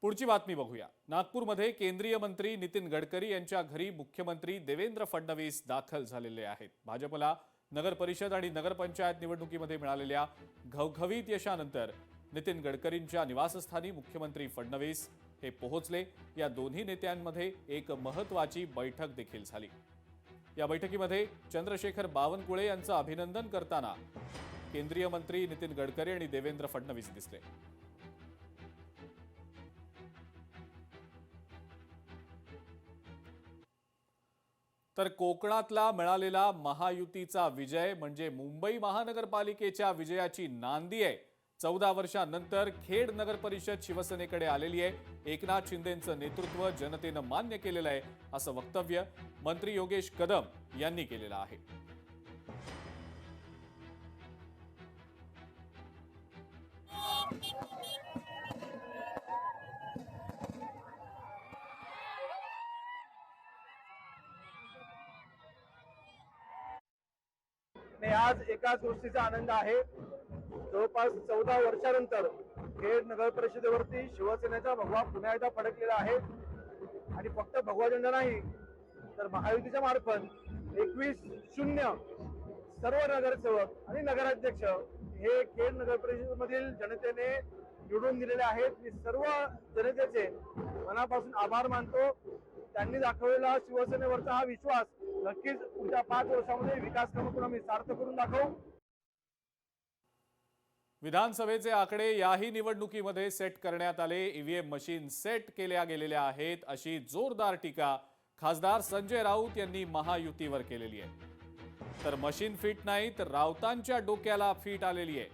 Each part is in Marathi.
पुढची बातमी बघूया। नागपूरमध्ये केंद्रीय मंत्री नितीन गडकरी यांच्या घरी मुख्यमंत्री देवेंद्र फडणवीस दाखल झालेले आहेत। भाजपला नगर परिषद आणि नगरपंचायत निवडणुकीमध्ये मिळालेल्या घवघवीत यशानंतर नितीन गडकरींच्या निवासस्थानी मुख्यमंत्री फडणवीस हे पोहोचले। या दोन्ही नेत्यांमध्ये एक महत्त्वाची बैठक देखील झाली। या बैठकीमध्ये चंद्रशेखर बावनकुळे यांचं अभिनंदन करताना केंद्रीय मंत्री नितीन गडकरी आणि देवेंद्र फडणवीस दिसले। तर कोकणातला मिळालेला महायुतीचा विजय म्हणजे मुंबई महानगरपालिकेच्या विजयाची नांदी आहे। 14 वर्षांनंतर खेड नगर परिषद शिवसेनेकडे आलेली आहे। एकनाथ शिंदेंचं नेतृत्व जनतेनं मान्य केलेलं आहे असं वक्तव्य मंत्री योगेश कदम यांनी केलेलं आहे। आज एकाच गोष्टीचा आनंद आहे। जवळपास 14 वर्षानंतर खेड नगर परिषदेवरती शिवसेनेचा भगवा पुन्हा एकदा फडकलेला आहे आणि फक्त भगवा झेंडा नाही तर महायुतीच्या मार्फत 21-0 सर्व नगरसेवक आणि नगराध्यक्ष हे खेड नगर परिषदेमधील जनतेने निवडून दिलेले आहेत। मी सर्व जनतेचे मनापासून आभार मानतो। त्यांनी दाखवलेला शिवसेनेवरचा हा विश्वास नक्कीच पुढच्या 5 वर्षांमध्ये विकास कामातून आम्ही सार्थ करून दाखवू। विधानसभेचे आकडे याही निवडणुकीमध्ये सेट करण्यात आले। ईव्हीएम मशीन सेट केल्या गेलेल्या आहेत अशी जोरदार टीका खासदार संजय राऊत यांनी महायुतीवर केलेली आहे। तर मशीन फिट नाही तर राऊतांच्या डोक्याला फिट आलेली आहे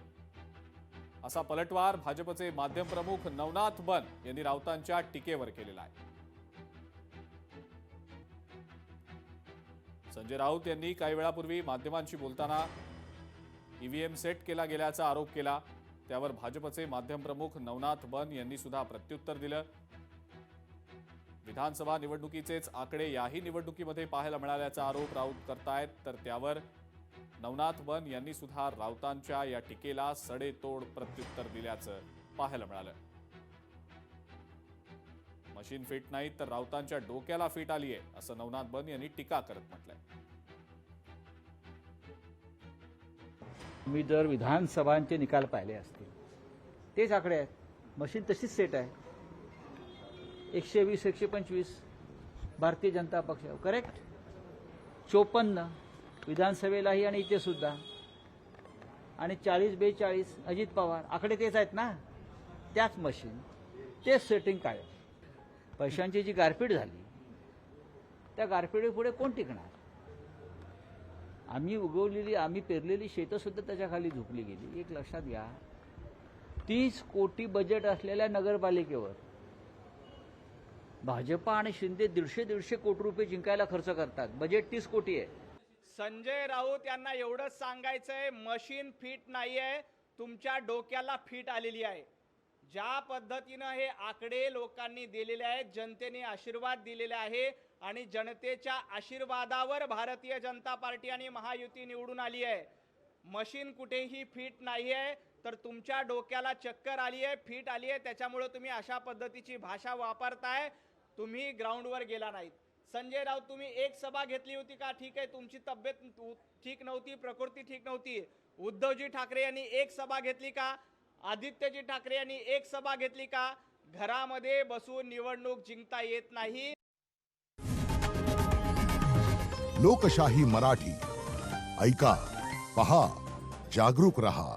असा पलटवार भाजपचे माध्यम प्रमुख नवनाथ बन यांनी राऊतांच्या टीकेवर केलेला आहे। संजय राऊत यांनी काही वेळापूर्वी माध्यमांशी बोलताना ईव्हीएम सेट केला गेल्याचा आरोप केला। त्यावर भाजपचे माध्यम प्रमुख नवनाथ बन यांनी सुद्धा प्रत्युत्तर दिलं। विधानसभा निवडणुकीचेच आकडे याही निवडणुकीमध्ये पाहायला मिळाल्याचा आरोप राऊत करतायत। तर त्यावर नवनाथ बन यांनी सुद्धा राऊतांच्या या टीकेला सडेतोड प्रत्युत्तर दिल्याचं पाहायला मिळालं। मशीन फिट नाही तर राऊतांच्या डोक्याला फिट आली आहे असं नवनाथ बन यांनी टीका करत म्हटलंय। मी जर विधानसभांचे निकाल पाहिले असतील तेच आकडे आहेत। मशीन तशीच सेट आहे। 120-125 भारतीय जनता पक्ष करेक्ट, 54 विधानसभेलाही आणि इथे सुद्धा, आणि 40-42 अजित पवार। आकडे तेच आहेत ना, त्याच मशीन तेच सेटिंग काय। पैशांची जी गारपीट झाली त्या गारपीटीपुढे कोण टिकणार? आम्ही पेरलेली शेतं सुद्धा त्याच्या खाली झुकली गेली। एक लक्षात घ्या, 30 कोटी बजेट असलेल्या नगरपालिकेवर भाजपा आणि शिंदे 150 कोटी रुपये जिंकायला खर्च करतात। बजेट 30 कोटी आहे। संजय राऊत यांना एवढंच सांगायचंय, मशीन फिट नाहीये, तुमच्या डोक्याला फिट आलेली आहे। ज्या पद्धतीनं हे आकडे लोकांनी दिलेले आहेत, जनतेने आशीर्वाद दिलेले आहे आणि जनतेच्या आशीर्वादावर भारतीय जनता पार्टी आणि महायुती निवडून आली आहे। मशीन कुठेही फिट नाहीये तर तुमच्या डोक्याला चक्कर आली आहे, फिट आली आहे, त्याच्यामुळे तुम्ही अशा पद्धतीची भाषा वापरताय। तुम्ही ग्राउंडवर गेला नाहीत। संजय राऊत, तुम्ही एक सभा घेतली होती का? ठीक आहे, तुमची तब्येत ठीक नव्हती, प्रकृती ठीक नव्हती। उद्धवजी ठाकरे यांनी एक सभा घेतली का? आदित्यजी ठाकरे यांनी एक सभा घेतली का? घरामध्ये बसून निवडणूक जिंकता येत नाही। लोकशाही मराठी ऐका, पहा, जागरूक रहा।